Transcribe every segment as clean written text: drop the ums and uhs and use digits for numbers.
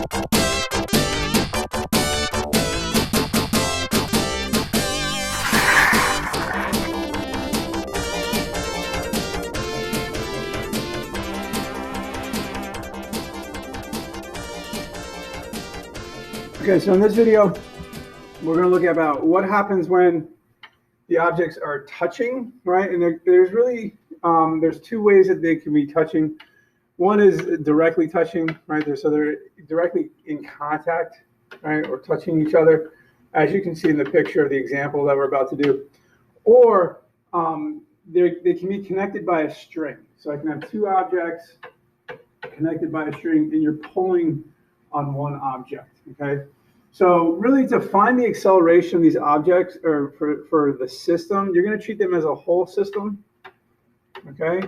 Okay, so in this video, we're going to look at about what happens when the objects are touching, right? And there's really, there's two ways that they can be touching. One is directly touching, right? So they're directly in contact, right? Or touching each other, as you can see in the picture of the example that we're about to do. Or they can be connected by a string. So I can have two objects connected by a string, and you're pulling on one object, okay? So really, to find the acceleration of these objects, or for the system, you're going to treat them as a whole system, okay?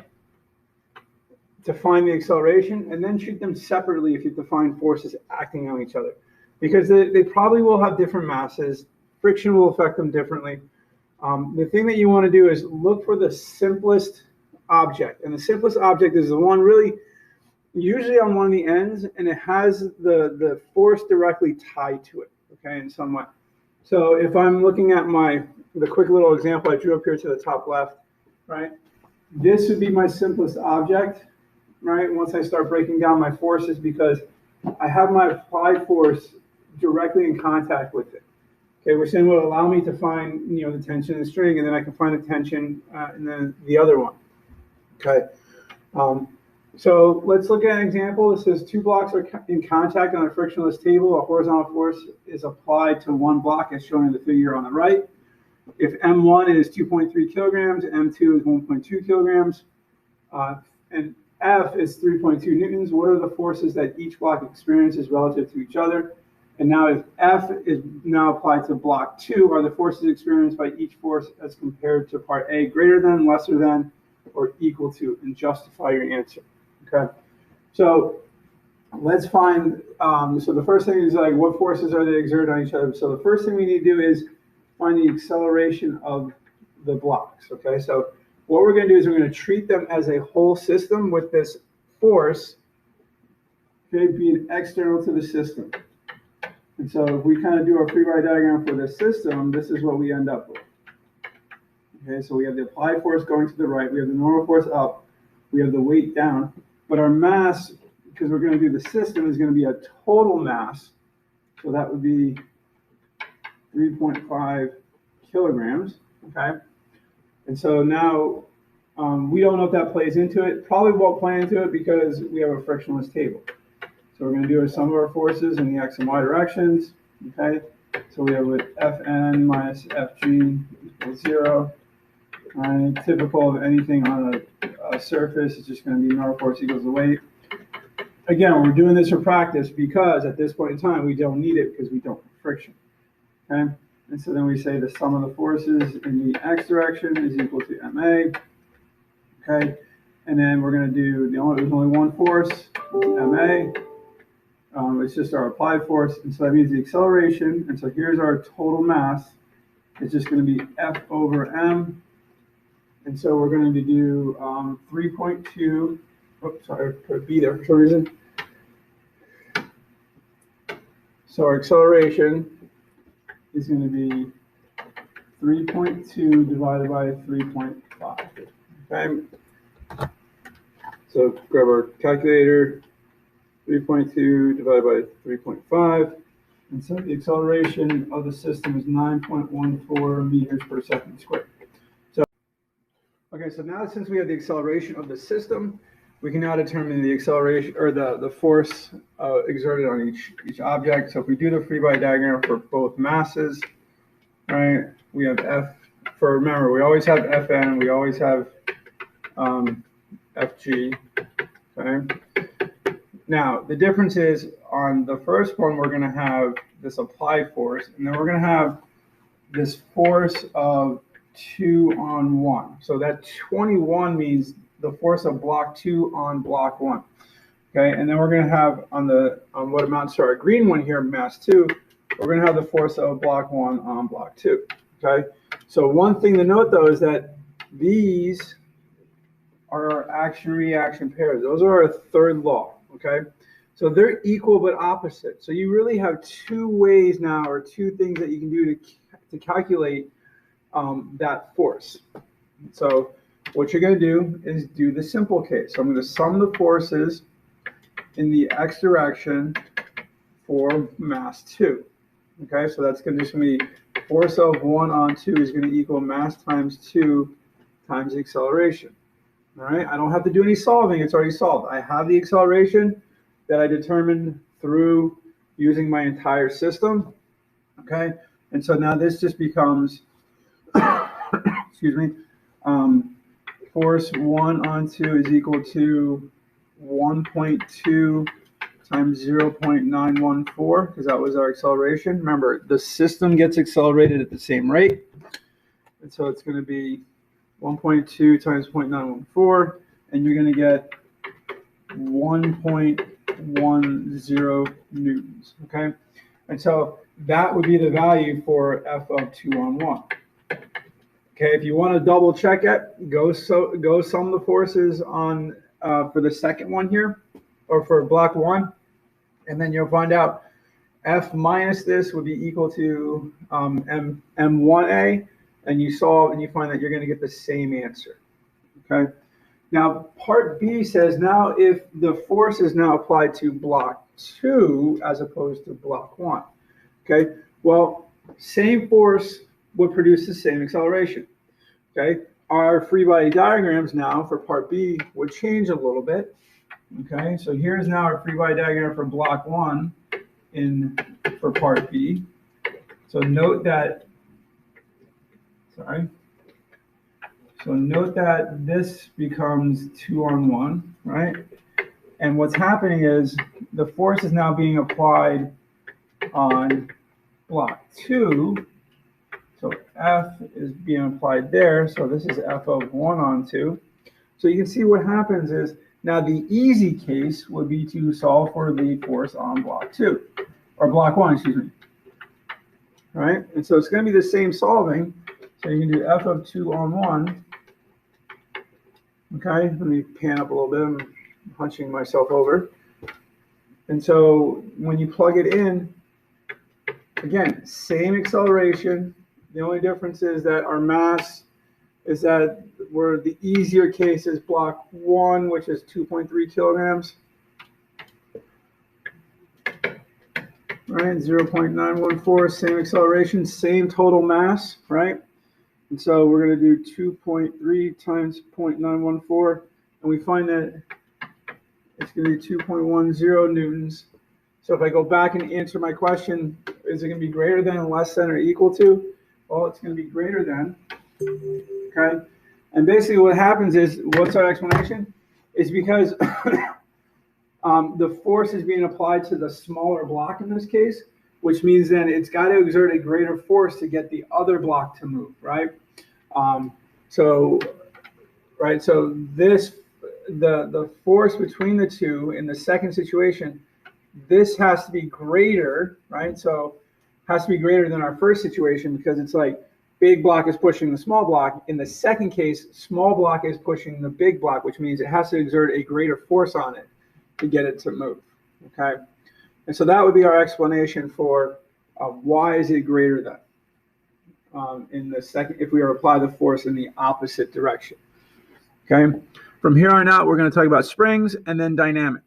To find the acceleration, and then treat them separately if you define forces acting on each other. Because they probably will have different masses. Friction will affect them differently. The thing that you want to do is look for the simplest object. And the simplest object is the one really usually on one of the ends, and it has the force directly tied to it, okay, in some way. So if I'm looking at the quick little example I drew up here to the top left, right, this would be my simplest object, right, once I start breaking down my forces, because I have my applied force directly in contact with it, okay, which then will allow me to find, the tension in the string, and then I can find the tension in the other one, okay. So let's look at an example. It says two blocks are in contact on a frictionless table. A horizontal force is applied to one block as shown in the figure on the right. If M1 is 2.3 kilograms, M2 is 1.2 kilograms, and F is 3.2 newtons, what are the forces that each block experiences relative to each other? And now if F is now applied to block 2, are the forces experienced by each force as compared to part A greater than, lesser than, or equal to, and justify your answer. Okay, so let's find, so the first thing is like, what forces are they exerted on each other? So the first thing we need to do is find the acceleration of the blocks, okay? So what we're going to do is we're going to treat them as a whole system with this force, okay, being external to the system. And so if we kind of do our free body diagram for the system, this is what we end up with. Okay, so we have the applied force going to the right, we have the normal force up, we have the weight down. But our mass, because we're going to do the system, is going to be a total mass. So that would be 3.5 kilograms, okay? And so now we don't know if that plays into it. Probably won't play into it because we have a frictionless table. So we're going to do a sum of our forces in the x and y directions, okay? So we have with Fn minus Fg equals 0. Typical of anything on a surface, it's just going to be normal force equals the weight. Again, we're doing this for practice because at this point in time, we don't need it because we don't have friction. Okay, and so then we say the sum of the forces in the x direction is equal to ma. Okay, and then we're going to do there's only one force, ma. It's just our applied force, and so that means the acceleration. And so here's our total mass. It's just going to be F over m. And so we're going to do 3.2, oops, sorry, put a B there for some reason. So our acceleration is going to be 3.2 divided by 3.5, okay? So grab our calculator, 3.2 divided by 3.5. And so the acceleration of the system is 9.14 meters per second squared. Okay, so now since we have the acceleration of the system, we can now determine the acceleration or the force exerted on each object. So if we do the free body diagram for both masses, right, we have F, remember, we always have Fn, we always have Fg, okay? Now, the difference is on the first one, we're going to have this applied force, and then we're going to have this force of 2 on 1. So that 21 means the force of block 2 on block 1. Okay, and then we're going to have on what amounts to our green one here, mass 2, we're going to have the force of block 1 on block 2. Okay, so one thing to note though is that these are our action-reaction pairs. Those are our third law. Okay, So they're equal but opposite. So you really have two ways now, or two things that you can do to calculate that force. So what you're going to do is do the simple case. So I'm going to sum the forces in the x direction for mass 2. Okay, so that's going to be force of 1 on 2 is going to equal mass times 2 times the acceleration. All right, I don't have to do any solving. It's already solved. I have the acceleration that I determined through using my entire system. Okay, and so now this just becomes, excuse me, force 1 on 2 is equal to 1.2 times 0.914, because that was our acceleration. Remember, the system gets accelerated at the same rate. And so it's going to be 1.2 times 0.914, and you're going to get 1.10 newtons. Okay? And so that would be the value for F of 2 on 1. Okay, if you want to double check it, go sum the forces on for the second one here, or for block 1, and then you'll find out F minus this would be equal to M1A, and you solve and you find that you're going to get the same answer. Okay. Now part B says now if the force is now applied to block 2 as opposed to block 1. Okay. Well, same force would produce the same acceleration. Okay. Our free body diagrams now for part B would change a little bit. Okay, so here's now our free body diagram for block 1 for part B. So note that, this becomes 2 on 1, right? And what's happening is the force is now being applied on block 2. So F is being applied there. So this is F of 1 on 2. So you can see what happens is, now the easy case would be to solve for the force on block 2, or block 1, excuse me. Right? And so it's going to be the same solving. So you can do F of 2 on 1. Okay, let me pan up a little bit. I'm hunching myself over. And so when you plug it in, again, same acceleration. The only difference is that our mass is that where the easier case is block 1, which is 2.3 kilograms. Right, 0.914, same acceleration, same total mass, right? And so we're going to do 2.3 times 0.914, and we find that it's going to be 2.10 newtons. So if I go back and answer my question, is it going to be greater than, less than, or equal to? Well, it's going to be greater than. Okay, and basically what happens is, what's our explanation? Is because the force is being applied to the smaller block in this case, which means then it's got to exert a greater force to get the other block to move, right? So this, the force between the two in the second situation, this has to be greater, right? So has to be greater than our first situation, because it's like big block is pushing the small block. In the second case, small block is pushing the big block, which means it has to exert a greater force on it to get it to move. Okay, and so that would be our explanation for why is it greater than in the second, if we apply the force in the opposite direction. Okay, from here on out, we're going to talk about springs and then dynamics.